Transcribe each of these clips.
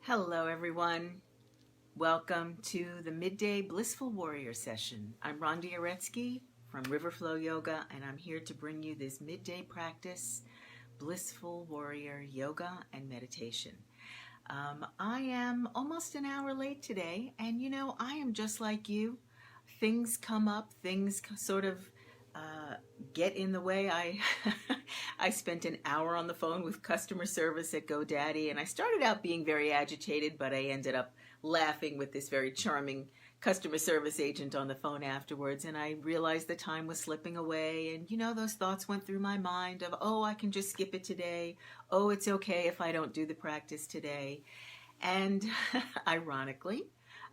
Hello, everyone. Welcome to the Midday Blissful Warrior session. I'm Rhonda Uretsky from Riverflow Yoga, and I'm here to bring you this midday practice, Blissful Warrior Yoga and Meditation. I am almost an hour late today, and I am just like you. Things come up, things sort of get in the way. I spent an hour on the phone with customer service at GoDaddy, and I started out being very agitated, but I ended up laughing with this very charming customer service agent on the phone afterwards, and I realized the time was slipping away, and those thoughts went through my mind of, oh, I can just skip it today. Oh, it's okay if I don't do the practice today. And ironically,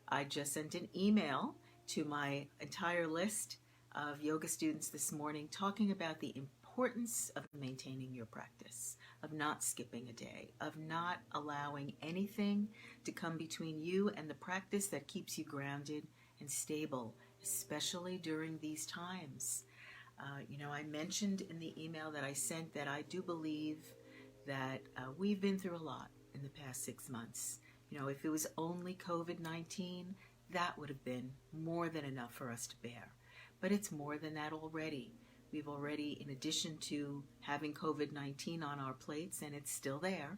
I just sent an email to my entire list of yoga students this morning talking about the importance of maintaining your practice, of not skipping a day, of not allowing anything to come between you and the practice that keeps you grounded and stable, especially during these times. I mentioned in the email that I sent that I do believe that we've been through a lot in the past 6 months. If it was only COVID-19, that would have been more than enough for us to bear. But it's more than that already. We've already, in addition to having COVID-19 on our plates, and it's still there,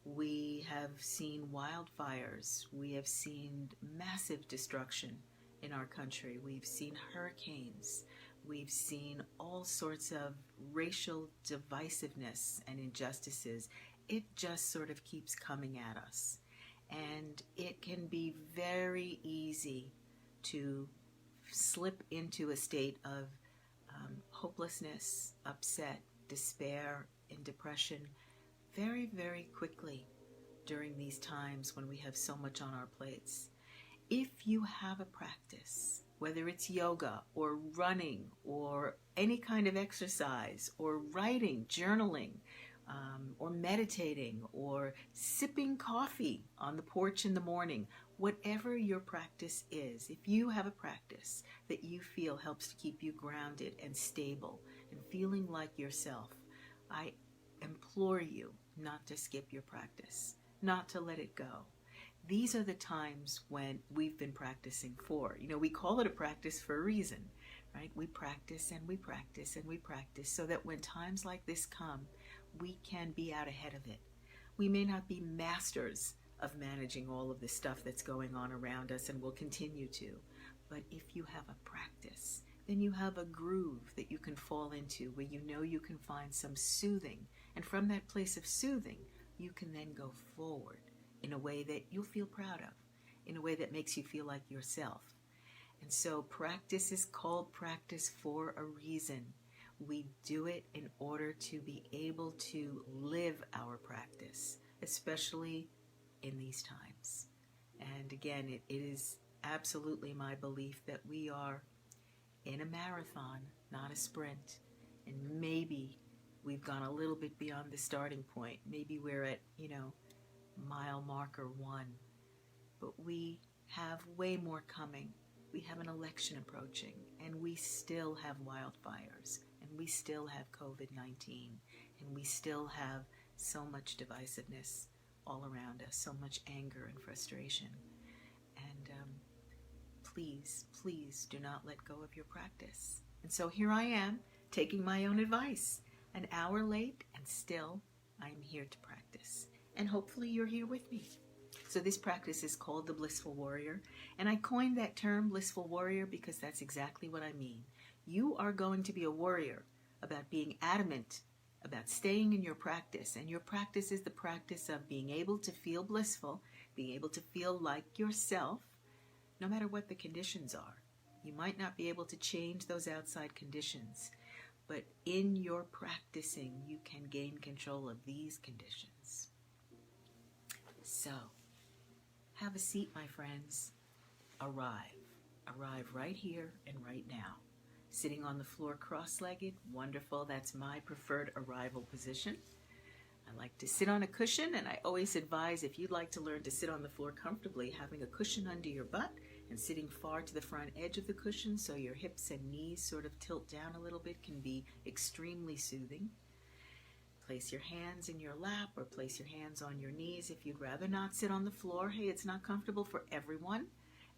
we have seen wildfires. We have seen massive destruction in our country. We've seen hurricanes. We've seen all sorts of racial divisiveness and injustices. It just sort of keeps coming at us. And it can be very easy to slip into a state of hopelessness, upset, despair, and depression very, very quickly during these times when we have so much on our plates. If you have a practice, whether it's yoga or running or any kind of exercise or writing, journaling, or meditating or sipping coffee on the porch in the morning, whatever your practice is, if you have a practice that you feel helps to keep you grounded and stable and feeling like yourself, I implore you not to skip your practice, not to let it go. These are the times when we've been practicing for. We call it a practice for a reason, right? We practice and we practice and we practice so that when times like this come, we can be out ahead of it. We may not be masters of managing all of the stuff that's going on around us, and will continue to. But if you have a practice, then you have a groove that you can fall into where you can find some soothing. And from that place of soothing, you can then go forward in a way that you'll feel proud of, in a way that makes you feel like yourself. And so practice is called practice for a reason. We do it in order to be able to live our practice, especially in these times. And again, it is absolutely my belief that we are in a marathon, not a sprint. And maybe we've gone a little bit beyond the starting point. Maybe we're at, mile marker 1. But we have way more coming. We have an election approaching, and we still have wildfires, and we still have COVID-19, and we still have so much divisiveness all around us, so much anger and frustration. And please, please do not let go of your practice. And so here I am, taking my own advice, an hour late, and still I'm here to practice. And hopefully you're here with me. So this practice is called the Blissful Warrior, and I coined that term, Blissful Warrior, because that's exactly what I mean. You are going to be a warrior about being adamant about staying in your practice, and your practice is the practice of being able to feel blissful, being able to feel like yourself, no matter what the conditions are. You might not be able to change those outside conditions, but in your practicing, you can gain control of these conditions. So, have a seat, my friends. Arrive right here and right now. Sitting on the floor cross-legged, wonderful. That's my preferred arrival position. I like to sit on a cushion, and I always advise, if you'd like to learn to sit on the floor comfortably, having a cushion under your butt and sitting far to the front edge of the cushion so your hips and knees sort of tilt down a little bit can be extremely soothing. Place your hands in your lap or place your hands on your knees if you'd rather not sit on the floor. Hey, it's not comfortable for everyone,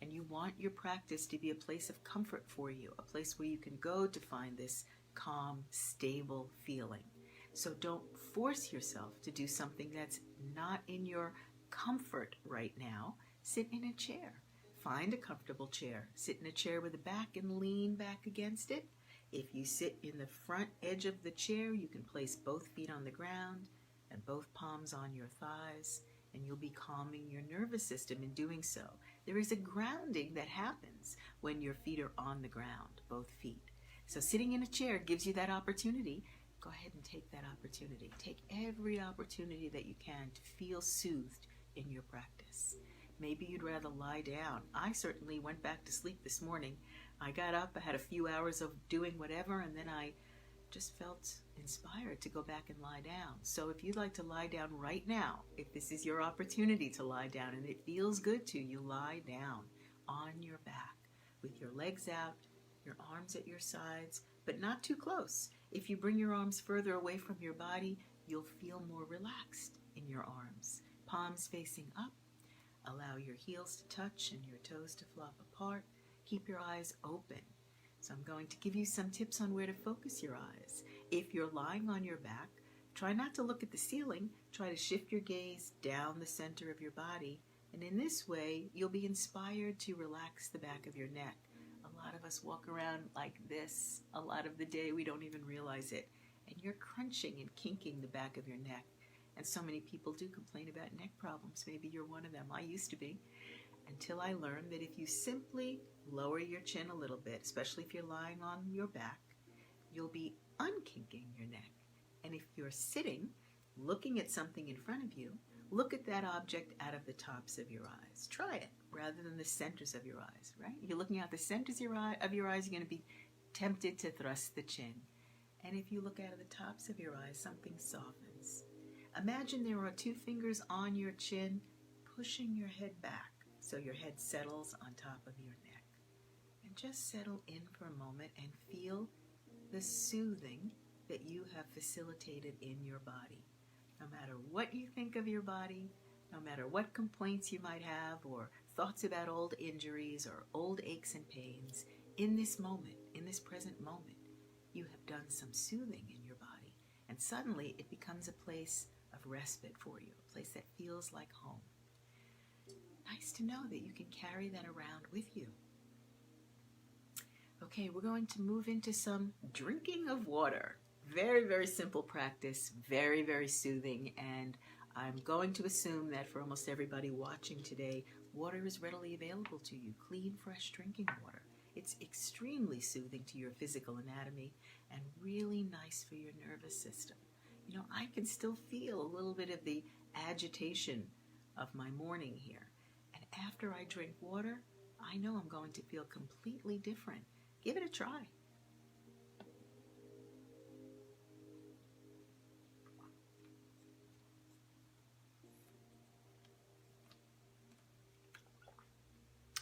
and you want your practice to be a place of comfort for you, a place where you can go to find this calm, stable feeling. So don't force yourself to do something that's not in your comfort right now. Sit in a chair. Find a comfortable chair. Sit in a chair with a back and lean back against it. If you sit in the front edge of the chair, you can place both feet on the ground and both palms on your thighs, and you'll be calming your nervous system in doing so. There is a grounding that happens when your feet are on the ground, both feet. So sitting in a chair gives you that opportunity. Go ahead and take that opportunity. Take every opportunity that you can to feel soothed in your practice. Maybe you'd rather lie down. I certainly went back to sleep this morning. I got up, I had a few hours of doing whatever, and then I just felt inspired to go back and lie down. So if you'd like to lie down right now, if this is your opportunity to lie down and it feels good to you, lie down on your back with your legs out, your arms at your sides, but not too close. If you bring your arms further away from your body, you'll feel more relaxed in your arms. Palms facing up. Allow your heels to touch and your toes to flop apart. Keep your eyes open. So I'm going to give you some tips on where to focus your eyes. If you're lying on your back, try not to look at the ceiling. Try to shift your gaze down the center of your body. And in this way, you'll be inspired to relax the back of your neck. A lot of us walk around like this a lot of the day. We don't even realize it. And you're crunching and kinking the back of your neck. And so many people do complain about neck problems. Maybe you're one of them. I used to be. Until I learned that if you simply lower your chin a little bit, especially if you're lying on your back, you'll be unkinking your neck. And if you're sitting, looking at something in front of you, look at that object out of the tops of your eyes. Try it rather than the centers of your eyes, right? You're looking out the centers of your eyes, you're going to be tempted to thrust the chin. And if you look out of the tops of your eyes, something softens. Imagine there are two fingers on your chin pushing your head back so your head settles on top of your neck. And just settle in for a moment and feel the soothing that you have facilitated in your body. No matter what you think of your body, no matter what complaints you might have or thoughts about old injuries or old aches and pains, in this moment, in this present moment, you have done some soothing in your body. And suddenly it becomes a place of respite for you, a place that feels like home. Nice to know that you can carry that around with you. Okay, we're going to move into some drinking of water. Very, very simple practice, very, very soothing, and I'm going to assume that for almost everybody watching today, water is readily available to you, clean, fresh drinking water. It's extremely soothing to your physical anatomy and really nice for your nervous system. You know, I can still feel a little bit of the agitation of my morning here. And after I drink water, I know I'm going to feel completely different. Give it a try.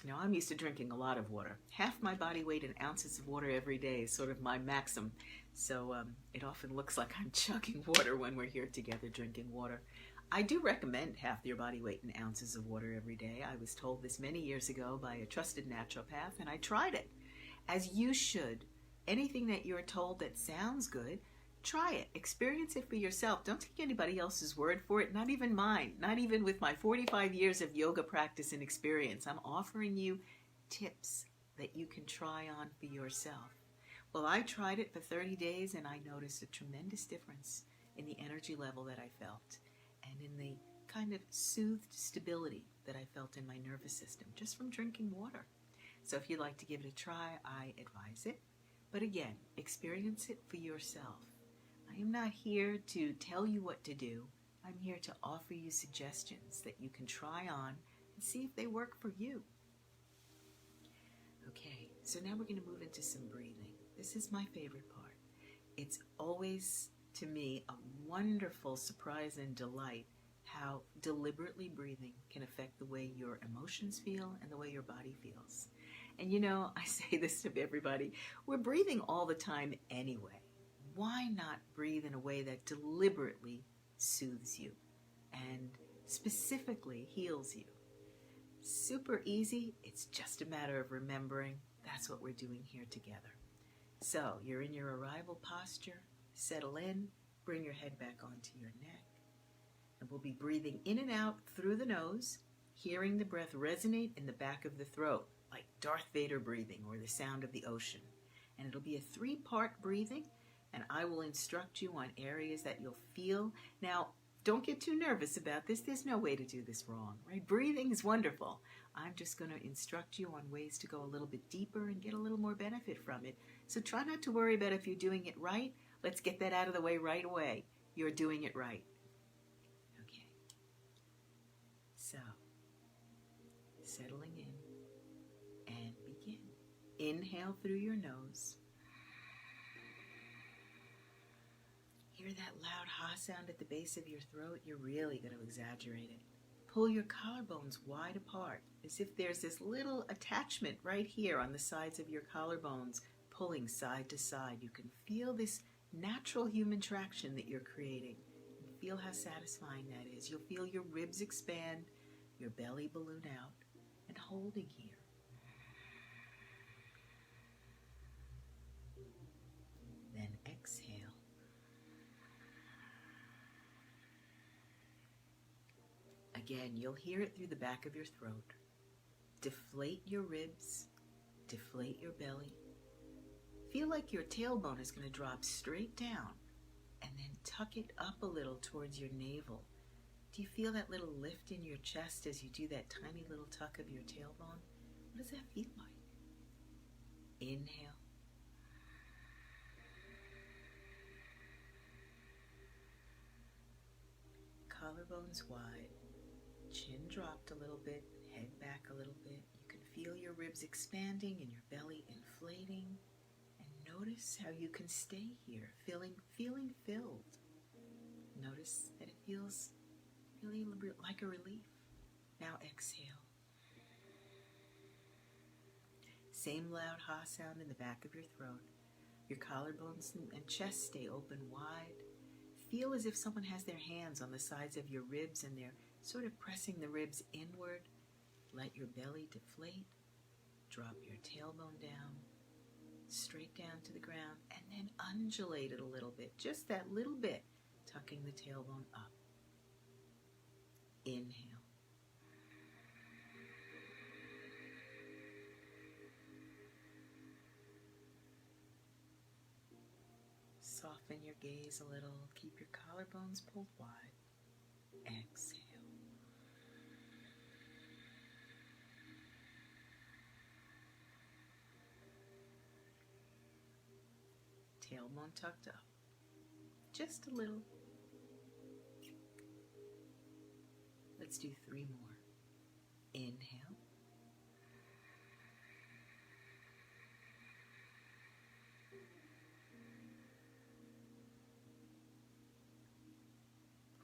Now, I'm used to drinking a lot of water. Half my body weight in ounces of water every day is sort of my maxim. So it often looks like I'm chugging water when we're here together drinking water. I do recommend half your body weight in ounces of water every day. I was told this many years ago by a trusted naturopath, and I tried it. As you should. Anything that you're told that sounds good, try it. Experience it for yourself. Don't take anybody else's word for it, not even mine. Not even with my 45 years of yoga practice and experience. I'm offering you tips that you can try on for yourself. Well, I tried it for 30 days and I noticed a tremendous difference in the energy level that I felt and in the kind of soothed stability that I felt in my nervous system just from drinking water. So if you'd like to give it a try, I advise it. But again, experience it for yourself. I am not here to tell you what to do. I'm here to offer you suggestions that you can try on and see if they work for you. Okay, so now we're going to move into some breathing. This is my favorite part. It's always, to me, a wonderful surprise and delight how deliberately breathing can affect the way your emotions feel and the way your body feels. And you know, I say this to everybody, we're breathing all the time anyway. why not breathe in a way that deliberately soothes you and specifically heals you? Super easy. It's just a matter of remembering that's what we're doing here together. So you're in your arrival posture. Settle in. Bring your head back onto your neck. And we'll be breathing in and out through the nose, hearing the breath resonate in the back of the throat, like Darth Vader breathing or the sound of the ocean. And it'll be a 3-part breathing, and I will instruct you on areas that you'll feel. Now, don't get too nervous about this. There's no way to do this wrong, right? Breathing is wonderful. I'm just going to instruct you on ways to go a little bit deeper and get a little more benefit from it. So try not to worry about if you're doing it right. Let's get that out of the way right away. You're doing it right. Okay. So, settling in and begin. Inhale through your nose. Hear that loud ha sound at the base of your throat? You're really going to exaggerate it. Pull your collarbones wide apart, as if there's this little attachment right here on the sides of your collarbones, pulling side to side. You can feel this natural human traction that you're creating. And feel how satisfying that is. You'll feel your ribs expand, your belly balloon out, and holding here. Then exhale. Again, you'll hear it through the back of your throat. Deflate your ribs, deflate your belly. Feel like your tailbone is going to drop straight down, and then tuck it up a little towards your navel. Do you feel that little lift in your chest as you do that tiny little tuck of your tailbone? What does that feel like? Inhale. Collarbones wide. Chin dropped a little bit, head back a little bit. You can feel your ribs expanding and your belly inflating. And notice how you can stay here, feeling filled. Notice that it feels really like a relief. Now exhale. Same loud ha sound in the back of your throat. Your collarbones and chest stay open wide. Feel as if someone has their hands on the sides of your ribs and they're sort of pressing the ribs inward. Let your belly deflate. Drop your tailbone down, straight down to the ground, and then undulate it a little bit, just that little bit, tucking the tailbone up. Inhale. Soften your gaze a little. Keep your collarbones pulled wide. Exhale. Tailbone tucked up. Just a little. Let's do 3 more. Inhale.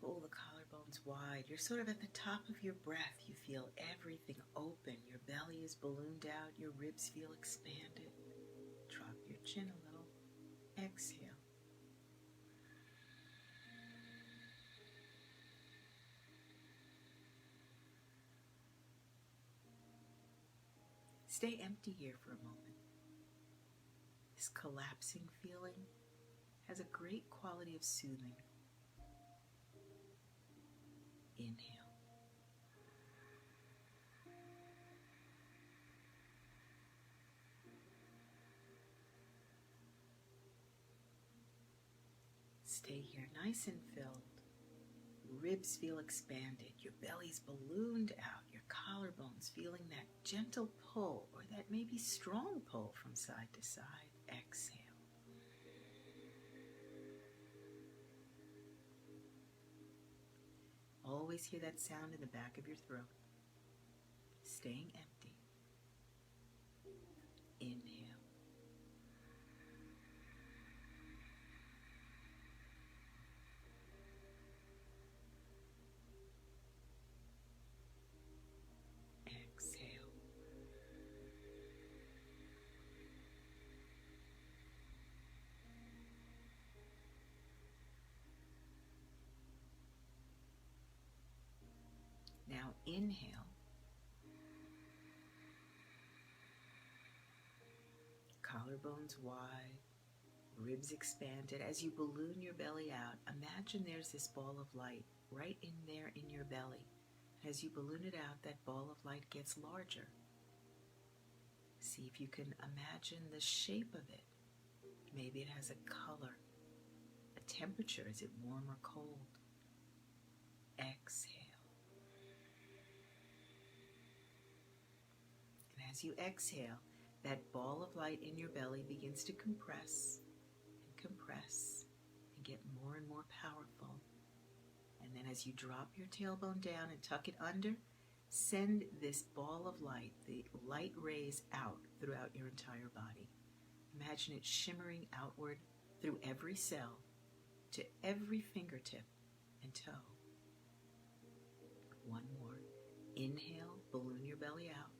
Pull the collarbones wide. You're sort of at the top of your breath. You feel everything open. Your belly is ballooned out. Your ribs feel expanded. Drop your chin a little. Exhale. Stay empty here for a moment. This collapsing feeling has a great quality of soothing. Inhale. Stay here nice and filled. Ribs feel expanded. Your belly's ballooned out. Your collarbones feeling that gentle pull or that maybe strong pull from side to side. Exhale. Always hear that sound in the back of your throat. Staying empty. Inhale. Exhale. Now inhale. Collarbones wide, ribs expanded. As you balloon your belly out, imagine there's this ball of light right in there in your belly. As you balloon it out, that ball of light gets larger. See if you can imagine the shape of it. Maybe it has a color, a temperature. Is it warm or cold? Exhale. And as you exhale, that ball of light in your belly begins to compress and get more and more powerful. And then as you drop your tailbone down and tuck it under, send this ball of light, the light rays, out throughout your entire body. Imagine it shimmering outward through every cell to every fingertip and toe. One more. Inhale, balloon your belly out.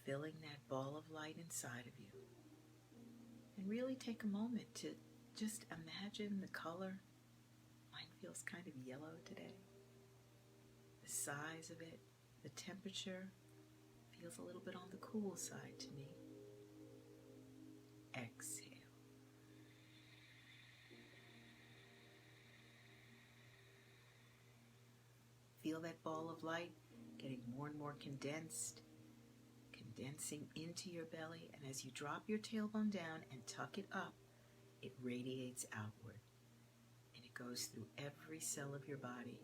Filling that ball of light inside of you. And really take a moment to just imagine the color. Mine feels kind of yellow today. The size of it, the temperature feels a little bit on the cool side to me. Exhale. Feel that ball of light getting more and more condensing into your belly, and as you drop your tailbone down and tuck it up, it radiates outward, and it goes through every cell of your body,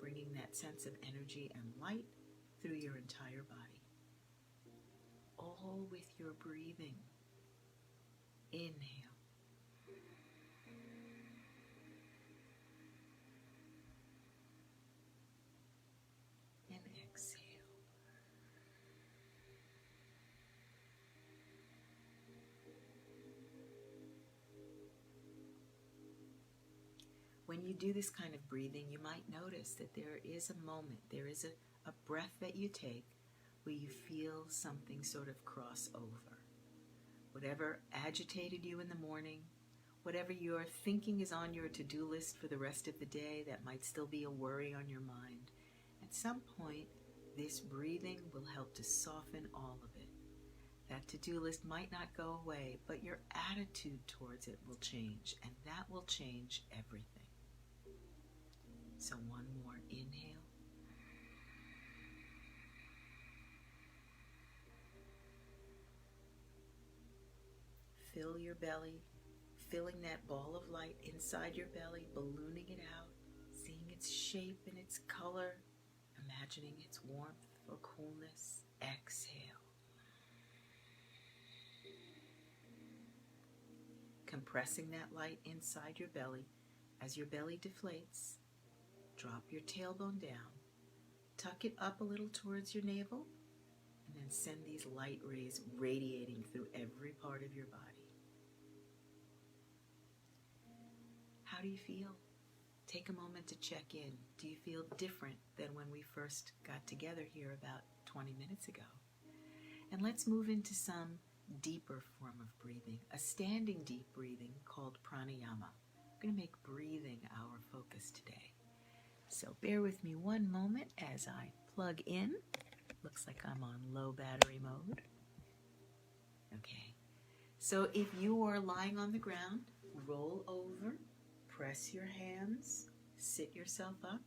bringing that sense of energy and light through your entire body. All with your breathing. Inhale. And exhale. When you do this kind of breathing, you might notice that there is a moment, there is a breath that you take where you feel something sort of cross over. Whatever agitated you in the morning, whatever you're thinking is on your to-do list for the rest of the day that might still be a worry on your mind, at some point, this breathing will help to soften all of it. That to-do list might not go away, but your attitude towards it will change, and that will change everything. So one more inhale. Fill your belly, filling that ball of light inside your belly, ballooning it out, seeing its shape and its color, imagining its warmth or coolness. Exhale. Compressing that light inside your belly. As your belly deflates, drop your tailbone down, tuck it up a little towards your navel, and then send these light rays radiating through every part of your body. How do you feel? Take a moment to check in. Do you feel different than when we first got together here about 20 minutes ago? And let's move into some deeper form of breathing, a standing deep breathing called pranayama. I'm going to make breathing our focus today. So bear with me one moment as I plug in. Looks like I'm on low battery mode. Okay. So if you are lying on the ground, roll over, press your hands, sit yourself up.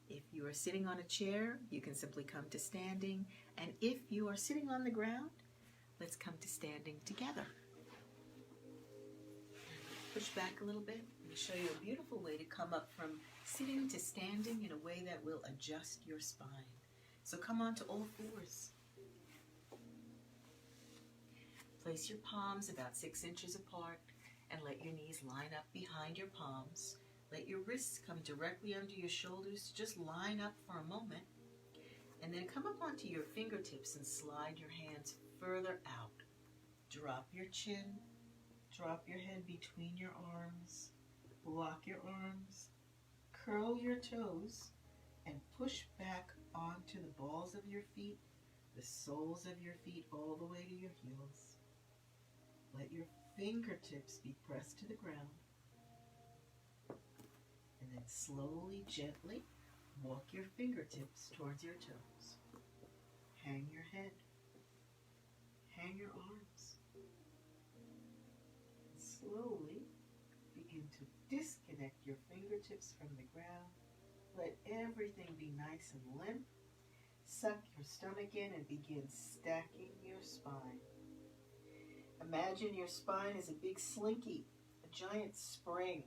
If you are sitting on a chair, you can simply come to standing. And if you are sitting on the ground, let's come to standing together. Push back a little bit. Let me show you a beautiful way to come up from sitting to standing in a way that will adjust your spine. So come on to all fours. Place your palms about 6 inches apart and let your knees line up behind your palms. Let your wrists come directly under your shoulders. Just line up for a moment. And then come up onto your fingertips and slide your hands further out. Drop your chin. Drop your head between your arms. Lock your arms. Curl your toes and push back onto the balls of your feet, the soles of your feet all the way to your heels. Let your fingertips be pressed to the ground. Slowly, gently, walk your fingertips towards your toes. Hang your head. Hang your arms. And slowly begin to disconnect your fingertips from the ground. Let everything be nice and limp. Suck your stomach in and begin stacking your spine. Imagine your spine is a big slinky, a giant spring,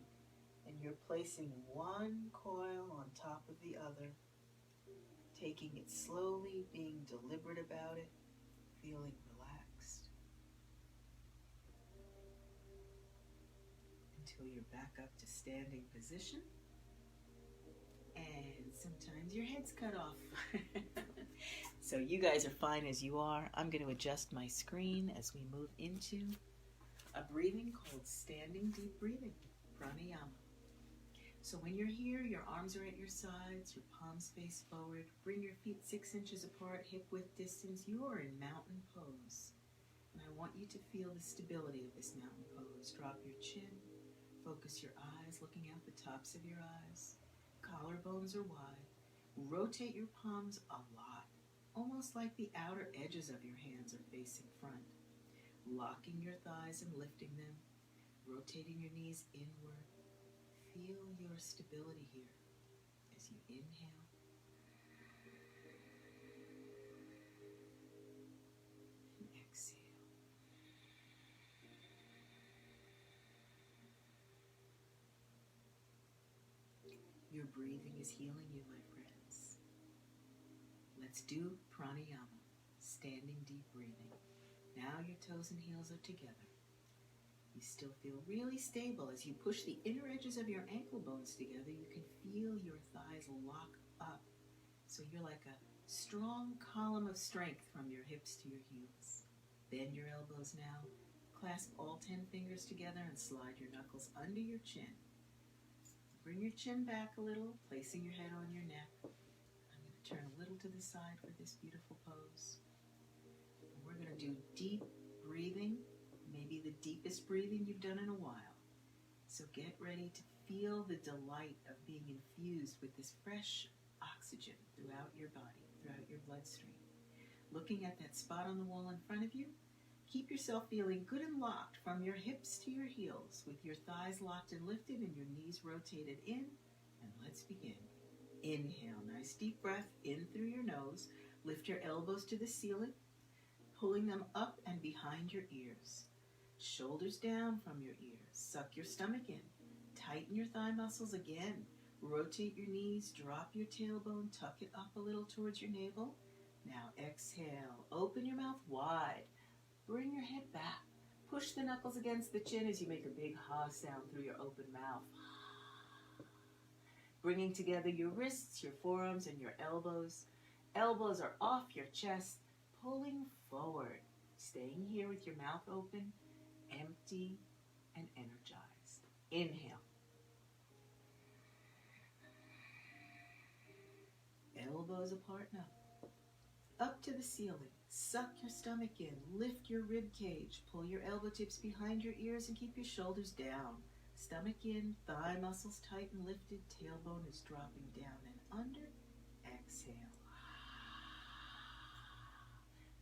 and you're placing one coil on top of the other, taking it slowly, being deliberate about it, feeling relaxed, until you're back up to standing position. And sometimes your head's cut off. So you guys are fine as you are. I'm going to adjust my screen as we move into a breathing called standing deep breathing, pranayama. So when you're here, your arms are at your sides, your palms face forward. Bring your feet 6 inches apart, hip width distance. You are in mountain pose. And I want you to feel the stability of this mountain pose. Drop your chin. Focus your eyes, looking out the tops of your eyes. Collarbones are wide. Rotate your palms a lot, almost like the outer edges of your hands are facing front. Locking your thighs and lifting them. Rotating your knees inward. Feel your stability here as you inhale and exhale. Your breathing is healing you, my friends. Let's do pranayama, standing deep breathing. Now your toes and heels are together. You still feel really stable. As you push the inner edges of your ankle bones together, you can feel your thighs lock up. So you're like a strong column of strength from your hips to your heels. Bend your elbows now. Clasp all 10 fingers together and slide your knuckles under your chin. Bring your chin back a little, placing your head on your neck. I'm going to turn a little to the side for this beautiful pose. And we're going to do deep breathing, maybe the deepest breathing you've done in a while. So get ready to feel the delight of being infused with this fresh oxygen throughout your body, throughout your bloodstream. Looking at that spot on the wall in front of you, keep yourself feeling good and locked from your hips to your heels, with your thighs locked and lifted and your knees rotated in. And let's begin. Inhale, nice deep breath in through your nose. Lift your elbows to the ceiling, pulling them up and behind your ears. Shoulders down from your ears. Suck your stomach in. Tighten your thigh muscles again. Rotate your knees, drop your tailbone, tuck it up a little towards your navel. Now exhale, open your mouth wide. Bring your head back. Push the knuckles against the chin as you make a big ha sound through your open mouth. Bringing together your wrists, your forearms, and your elbows. Elbows are off your chest, pulling forward. Staying here with your mouth open, empty, and energized. Inhale. Elbows apart now. Up to the ceiling. Suck your stomach in. Lift your rib cage. Pull your elbow tips behind your ears and keep your shoulders down. Stomach in, thigh muscles tight and lifted. Tailbone is dropping down and under. Exhale.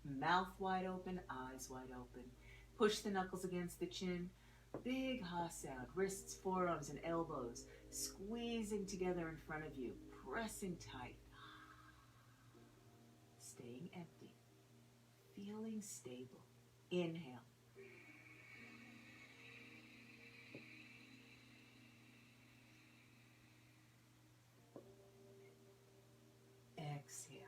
Mouth wide open, eyes wide open. Push the knuckles against the chin. Big ha sound. Wrists, forearms, and elbows squeezing together in front of you. Pressing tight. Staying empty. Feeling stable. Inhale. Exhale.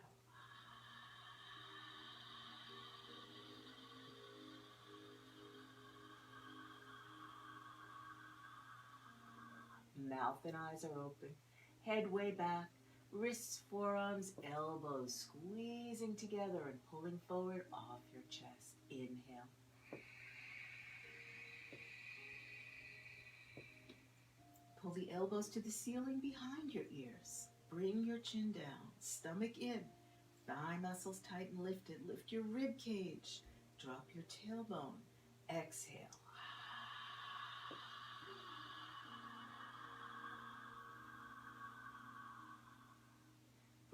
Mouth and eyes are open. Head way back. Wrists, forearms, elbows squeezing together and pulling forward off your chest. Inhale. Pull the elbows to the ceiling behind your ears. Bring your chin down, stomach in, thigh muscles tight and lifted. Lift your rib cage. Drop your tailbone. Exhale.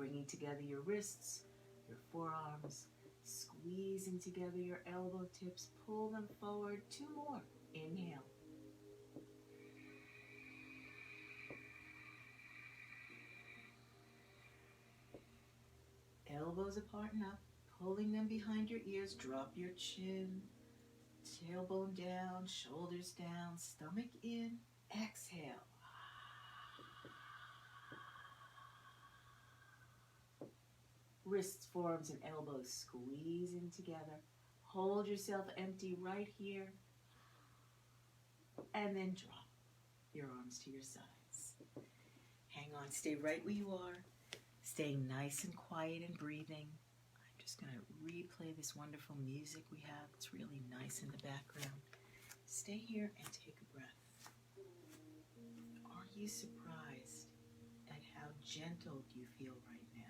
bringing together your wrists, your forearms, squeezing together your elbow tips. Pull them forward. 2 more. Inhale. Elbows apart and up, pulling them behind your ears. Drop your chin, tailbone down, shoulders down, stomach in. Exhale. Wrists, forearms, and elbows squeezing together. Hold yourself empty right here. And then drop your arms to your sides. Hang on, stay right where you are. Staying nice and quiet and breathing. I'm just going to replay this wonderful music we have. It's really nice in the background. Stay here and take a breath. Are you surprised at how gentle you feel right now?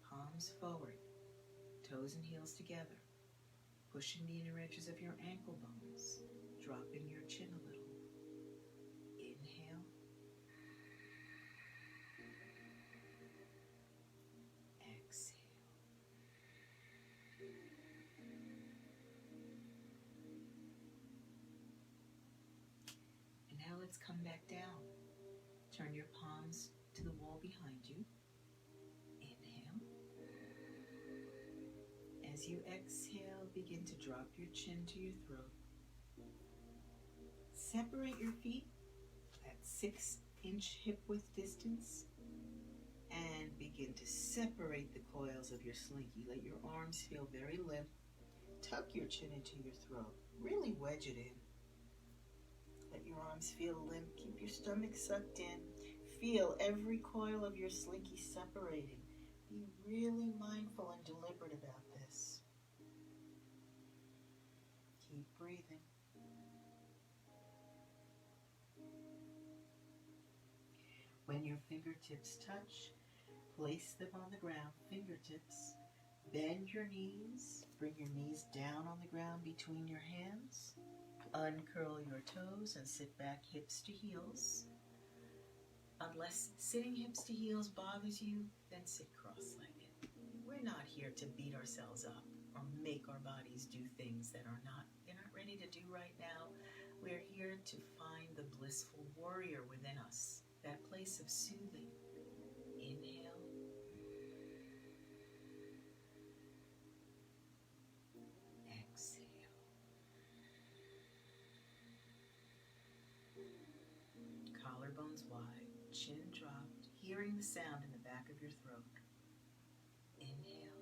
Palms forward, toes and heels together, pushing the inner edges of your ankle bones, dropping your chin a little. Inhale. Exhale. And now let's come back down. Turn your palms to the wall behind you. Inhale. As you exhale, begin to drop your chin to your throat. Separate your feet at 6-inch hip width distance and begin to separate the coils of your slinky. Let your arms feel very limp. Tuck your chin into your throat. Really wedge it in. Let your arms feel limp. Keep your stomach sucked in. Feel every coil of your slinky separating. Be really mindful and deliberate about this. Keep breathing. When your fingertips touch, place them on the ground, fingertips. Bend your knees. Bring your knees down on the ground between your hands. Uncurl your toes and sit back hips to heels. Unless sitting hips to heels bothers you, then sit cross-legged. We're not here to beat ourselves up or make our bodies do things they're not ready to do right now. We're here to find the blissful warrior within us, that place of soothing. Inhale. Exhale. Collarbones wide, chin dropped, hearing the sound in the back of your throat. Inhale.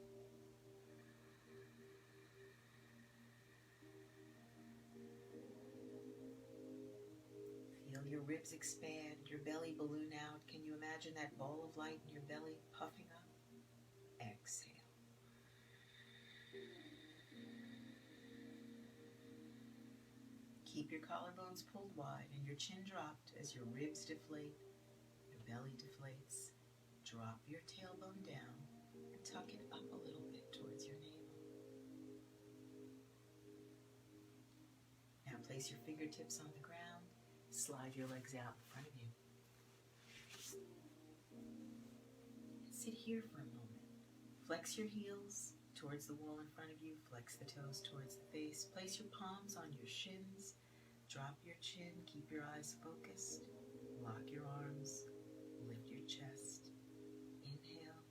Feel your ribs expand, your belly balloon out. Can you imagine that ball of light in your belly puffing up? Exhale. Keep your collarbones pulled wide and your chin dropped as your ribs deflate, your belly deflates. Drop your tailbone down and tuck it up a little bit towards your navel. Now place your fingertips on the ground. Slide your legs out in front of you. Sit here for a moment. Flex your heels towards the wall in front of you. Flex the toes towards the face. Place your palms on your shins. Drop your chin. Keep your eyes focused. Lock your arms. Lift your chest. Inhale.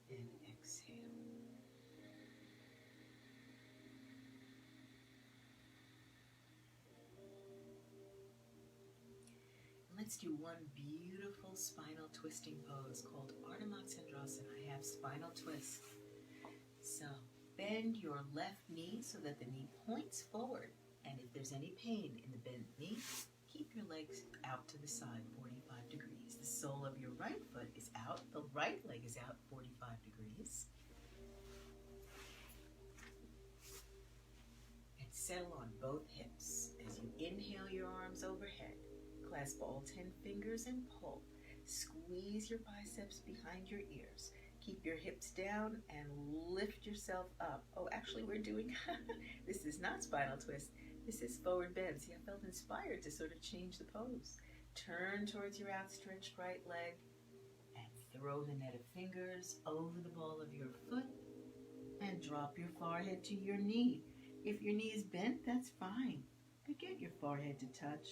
And exhale. Let's do one beautiful spinal twisting pose called Ardha Matsyendrasana. I have spinal twist. So bend your left knee so that the knee points forward. And if there's any pain in the bent knee, keep your legs out to the side, 45 degrees. The sole of your right foot is out. The right leg is out, 45 degrees. And settle on both hips. As you inhale your arms overhead, clasp all 10 fingers and pull. Squeeze your biceps behind your ears. Keep your hips down and lift yourself up. Oh, actually we're doing, this is not spinal twist. This is forward bend. See, I felt inspired to sort of change the pose. Turn towards your outstretched right leg and throw the net of fingers over the ball of your foot and drop your forehead to your knee. If your knee is bent, that's fine, but get your forehead to touch.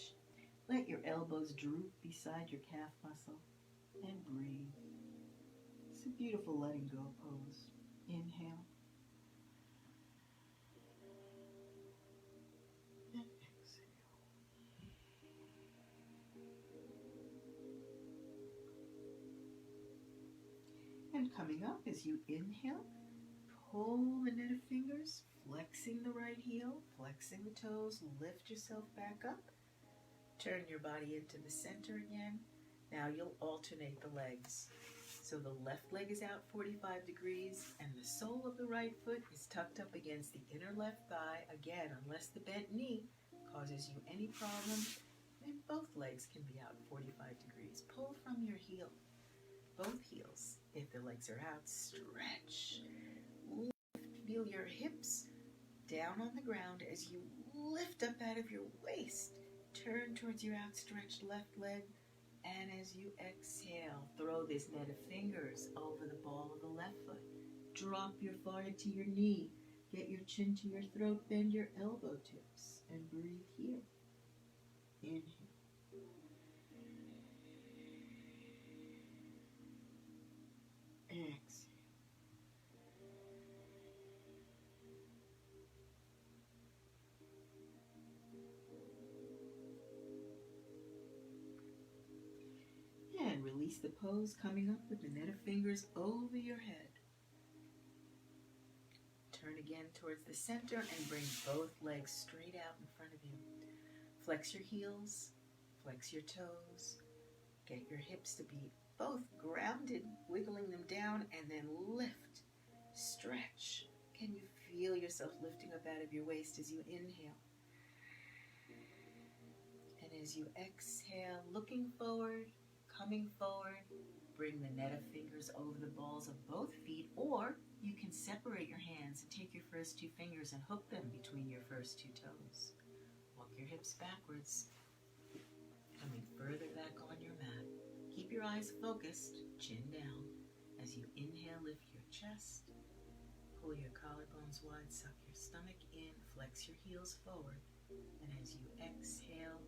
Let your elbows droop beside your calf muscle and breathe. It's a beautiful letting go pose. Inhale. And exhale. And coming up as you inhale, pull the net of fingers, flexing the right heel, flexing the toes, lift yourself back up. Turn your body into the center again. Now you'll alternate the legs. So the left leg is out 45 degrees and the sole of the right foot is tucked up against the inner left thigh. Again, unless the bent knee causes you any problem, then both legs can be out 45 degrees. Pull from your heel. Both heels, if the legs are out, stretch. Lift, feel your hips down on the ground as you lift up out of your waist. Turn towards your outstretched left leg, and as you exhale, throw this net of fingers over the ball of the left foot. Drop your forehead to your knee. Get your chin to your throat. Bend your elbow tips and breathe here. Inhale. Exhale. And release the pose, coming up with the net of fingers over your head. Turn again towards the center and bring both legs straight out in front of you. Flex your heels, flex your toes. Get your hips to be both grounded, wiggling them down, and then lift, stretch. Can you feel yourself lifting up out of your waist as you inhale? And as you exhale, looking forward, coming forward, bring the net of fingers over the balls of both feet, or you can separate your hands and take your first two fingers and hook them between your first two toes. Walk your hips backwards, coming further back on your mat. Keep your eyes focused, chin down. As you inhale, lift your chest, pull your collarbones wide, suck your stomach in, flex your heels forward, and as you exhale,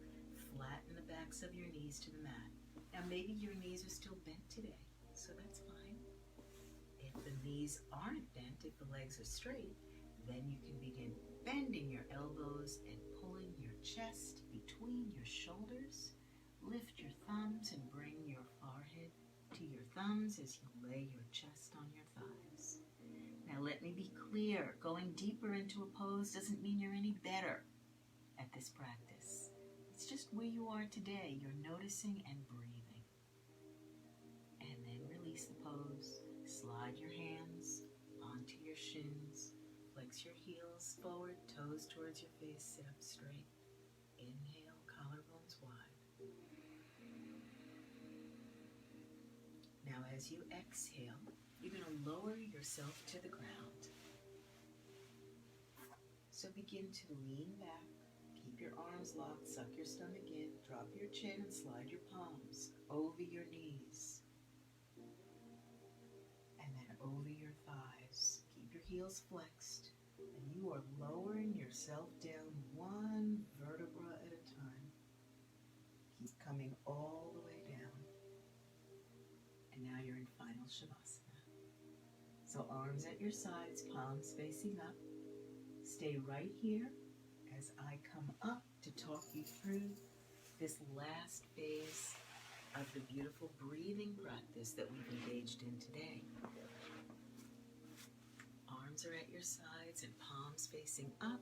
flatten the backs of your knees to the mat. Now maybe your knees are still bent today, so that's fine. If the knees aren't bent, if the legs are straight, then you can begin bending your elbows and pulling your chest between your shoulders. Lift your thumbs and bring your forehead to your thumbs as you lay your chest on your thighs. Now let me be clear, going deeper into a pose doesn't mean you're any better at this practice. It's just where you are today. You're noticing and breathing. And then release the pose. Slide your hands onto your shins. Flex your heels forward, toes towards your face. Sit up straight. Inhale, collarbones wide. Now as you exhale, you're going to lower yourself to the ground. So begin to lean back. Keep your arms locked, suck your stomach in, drop your chin and slide your palms over your knees. And then over your thighs. Keep your heels flexed. And you are lowering yourself down one vertebra at a time. Keep coming all the way down. And now you're in final Shavasana. So arms at your sides, palms facing up. Stay right here as I come up to talk you through this last phase of the beautiful breathing practice that we've engaged in today. Arms are at your sides and palms facing up.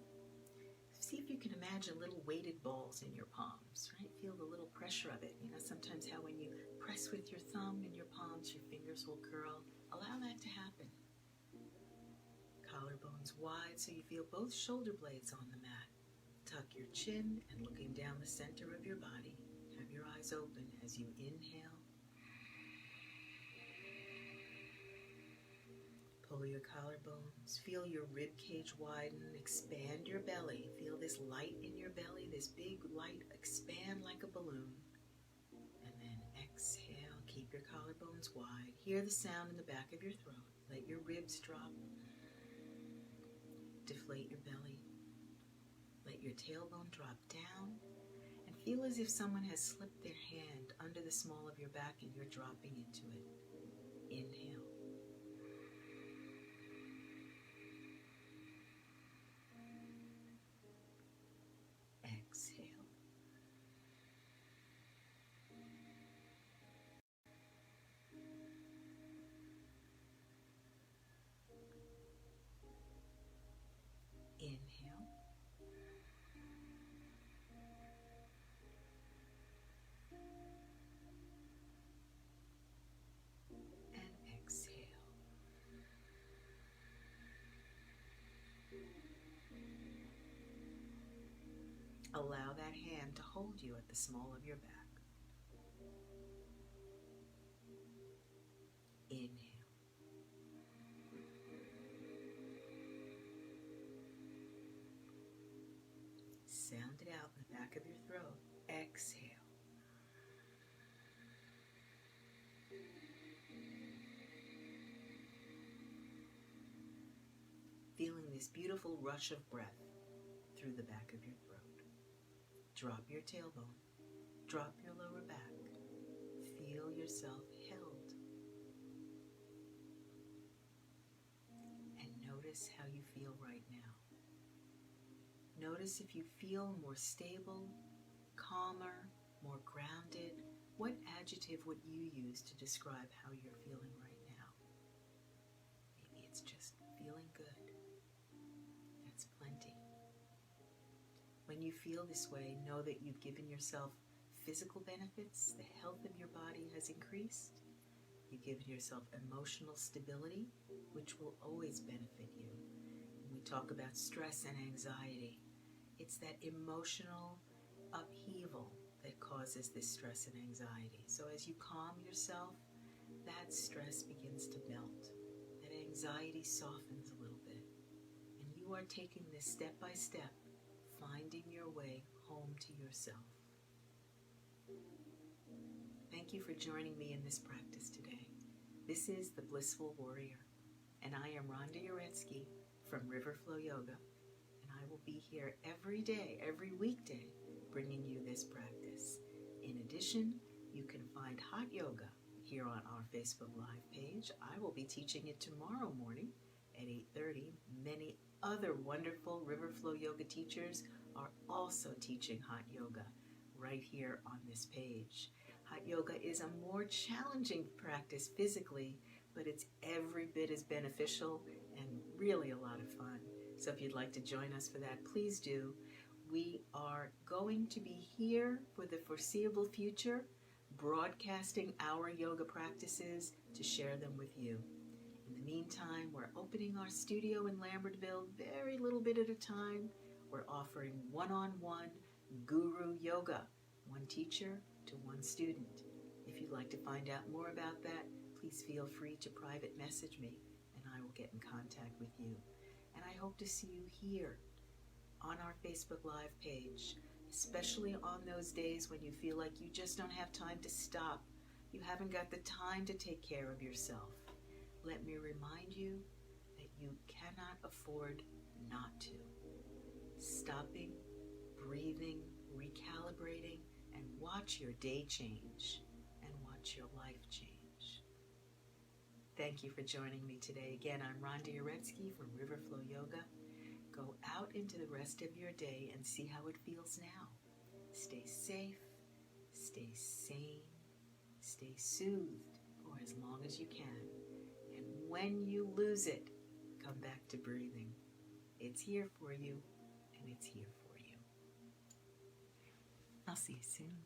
See if you can imagine little weighted balls in your palms, right? Feel the little pressure of it. You know, sometimes how when you press with your thumb in your palms, your fingers will curl. Allow that to happen. Collarbones wide so you feel both shoulder blades on the mat. Tuck your chin and looking down the center of your body. Have your eyes open as you inhale. Pull your collarbones. Feel your rib cage widen. Expand your belly. Feel this light in your belly, this big light expand like a balloon. And then exhale. Keep your collarbones wide. Hear the sound in the back of your throat. Let your ribs drop. Deflate your belly. Let your tailbone drop down. And feel as if someone has slipped their hand under the small of your back and you're dropping into it. Inhale. Exhale. Inhale. And exhale. Allow that hand to hold you at the small of your back. Inhale. Sound it out in the back of your throat. Exhale. Feeling this beautiful rush of breath through the back of your throat. Drop your tailbone. Drop your lower back. Feel yourself held. And notice how you feel right now. Notice if you feel more stable, calmer, more grounded. What adjective would you use to describe how you're feeling right now? Maybe it's just feeling good. That's plenty. When you feel this way, know that you've given yourself physical benefits. The health of your body has increased. You've given yourself emotional stability, which will always benefit you. When we talk about stress and anxiety, it's that emotional upheaval that causes this stress and anxiety. So as you calm yourself, that stress begins to melt. That anxiety softens a little bit. And you are taking this step by step, finding your way home to yourself. Thank you for joining me in this practice today. This is the Blissful Warrior, and I am Rhonda Uretsky from Riverflow Yoga, and I will be here every day, every weekday, bringing you this practice. In addition, you can find hot yoga here on our Facebook Live page. I will be teaching it tomorrow morning at 8:30. Many other wonderful Riverflow Yoga teachers are also teaching hot yoga right here on this page. Hot yoga is a more challenging practice physically, but it's every bit as beneficial and really a lot of fun. So if you'd like to join us for that, please do. We are going to be here for the foreseeable future, broadcasting our yoga practices to share them with you. In the meantime, we're opening our studio in Lambertville very little bit at a time. We're offering one-on-one guru yoga, one teacher to one student. If you'd like to find out more about that, please feel free to private message me and I will get in contact with you. And I hope to see you here on our Facebook Live page, especially on those days when you feel like you just don't have time to stop. You haven't got the time to take care of yourself. Let me remind you that you cannot afford not to. Stopping, breathing, recalibrating, and watch your day change and watch your life change. Thank you for joining me today. Again, I'm Rhonda Uretsky from Riverflow Yoga. Go out into the rest of your day and see how it feels now. Stay safe, stay sane, stay soothed for as long as you can. And when you lose it, come back to breathing. It's here for you, and it's here for you. I'll see you soon.